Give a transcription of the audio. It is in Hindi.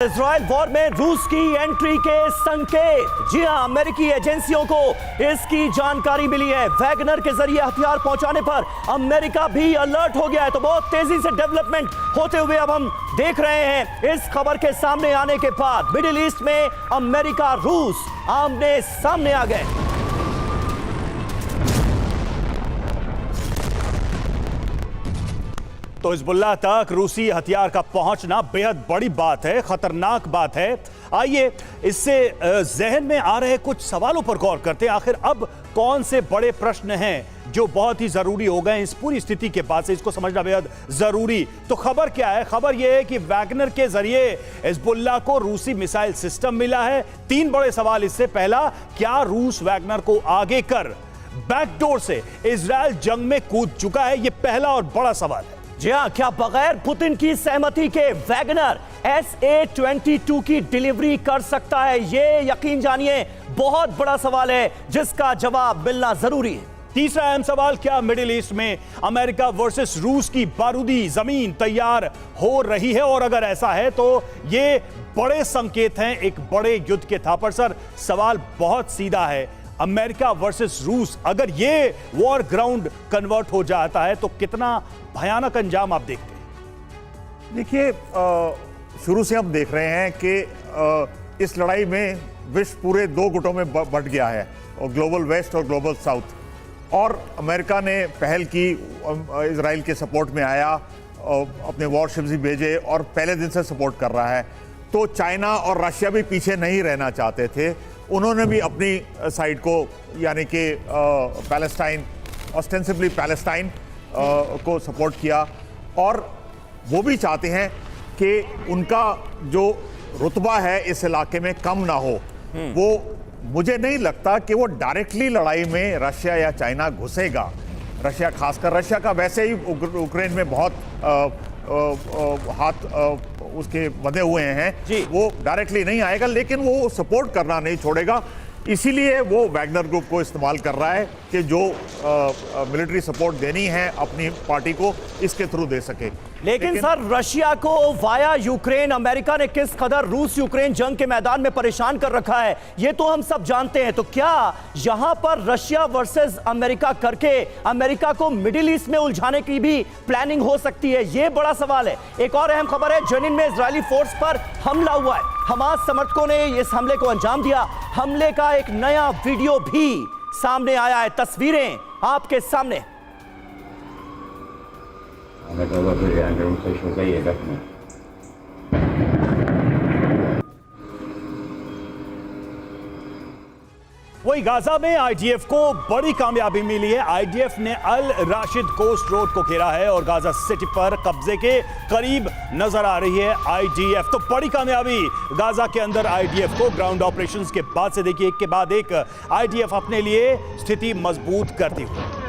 इजराइल वॉर में रूस की एंट्री के संकेत। जी हां, अमेरिकी एजेंसियों को इसकी जानकारी मिली है। वैगनर के जरिए हथियार पहुंचाने पर अमेरिका भी अलर्ट हो गया है। तो बहुत तेजी से डेवलपमेंट होते हुए अब हम देख रहे हैं। इस खबर के सामने आने के बाद मिडिल ईस्ट में अमेरिका रूस आमने सामने आ गए। तो हिजबुल्लाह तक रूसी हथियार का पहुंचना बेहद बड़ी बात है, खतरनाक बात है। आइए इससे जहन में आ रहे कुछ सवालों पर गौर करते हैं। आखिर अब कौन से बड़े प्रश्न हैं जो बहुत ही जरूरी हो गए इस पूरी स्थिति के बाद से, इसको समझना बेहद जरूरी। तो खबर क्या है? खबर यह है कि वैगनर के जरिए हिजबुल्लाह को रूसी मिसाइल सिस्टम मिला है। तीन बड़े सवाल इससे। पहला, क्या रूस वैगनर को आगे कर बैकडोर से इजराइल जंग में कूद चुका है? यह पहला और बड़ा सवाल है। जी हां, क्या बगैर पुतिन की सहमति के वैगनर SA-22 की डिलीवरी कर सकता है? यह यकीन जानिए बहुत बड़ा सवाल है जिसका जवाब मिलना जरूरी है। तीसरा अहम सवाल, क्या मिडिल ईस्ट में अमेरिका वर्सेस रूस की बारूदी जमीन तैयार हो रही है? और अगर ऐसा है तो ये बड़े संकेत हैं एक बड़े युद्ध के थापर। सर, सवाल बहुत सीधा है। अमेरिका वर्सेस रूस, अगर ये वॉर ग्राउंड कन्वर्ट हो जाता है तो कितना भयानक अंजाम आप देखते हैं? देखिए, शुरू से हम देख रहे हैं कि इस लड़ाई में विश्व पूरे दो गुटों में बंट गया है, और ग्लोबल वेस्ट और ग्लोबल साउथ। और अमेरिका ने पहल की, इजराइल के सपोर्ट में आया, अपने वॉरशिप्स भी भेजे और पहले दिन से सपोर्ट कर रहा है। तो चाइना और रशिया भी पीछे नहीं रहना चाहते थे। उन्होंने भी अपनी साइड को, यानी कि पैलेस्टाइन, ऑस्टेंसिबली पैलेस्टाइन को सपोर्ट किया। और वो भी चाहते हैं कि उनका जो रुतबा है इस इलाके में कम ना हो। वो, मुझे नहीं लगता कि वो डायरेक्टली लड़ाई में रशिया या चाइना घुसेगा। रशिया, खासकर रशिया का वैसे ही यूक्रेन में बहुत हाथ उसके बंधे हुए हैं। वो डायरेक्टली नहीं आएगा, लेकिन वो सपोर्ट करना नहीं छोड़ेगा। इसीलिए वो वैगनर ग्रुप को इस्तेमाल कर रहा है कि जो मिलिट्री सपोर्ट देनी है अपनी पार्टी को, इसके थ्रू दे सके। लेकिन सर, रशिया को वाया यूक्रेन अमेरिका ने किस कदर रूस यूक्रेन जंग के मैदान में परेशान कर रखा है, ये तो हम सब जानते हैं। तो क्या यहां पर रशिया वर्सेस अमेरिका करके अमेरिका को मिडिल ईस्ट में उलझाने की भी प्लानिंग हो सकती है? ये बड़ा सवाल है। एक और अहम खबर है, जेनिन में इजरायली फोर्स पर हमला हुआ है। हमास समर्थकों ने इस हमले को अंजाम दिया। हमले का एक नया वीडियो भी सामने आया है, तस्वीरें आपके सामने। वही गाजा में आईडीएफ को बड़ी कामयाबी मिली है। आईडीएफ ने अल राशिद कोस्ट रोड को घेरा है और गाजा सिटी पर कब्जे के करीब नजर आ रही है आईडीएफ। तो बड़ी कामयाबी गाजा के अंदर आईडीएफ को। ग्राउंड ऑपरेशंस के बाद से देखिए, एक के बाद एक आईडीएफ अपने लिए स्थिति मजबूत करती हुई।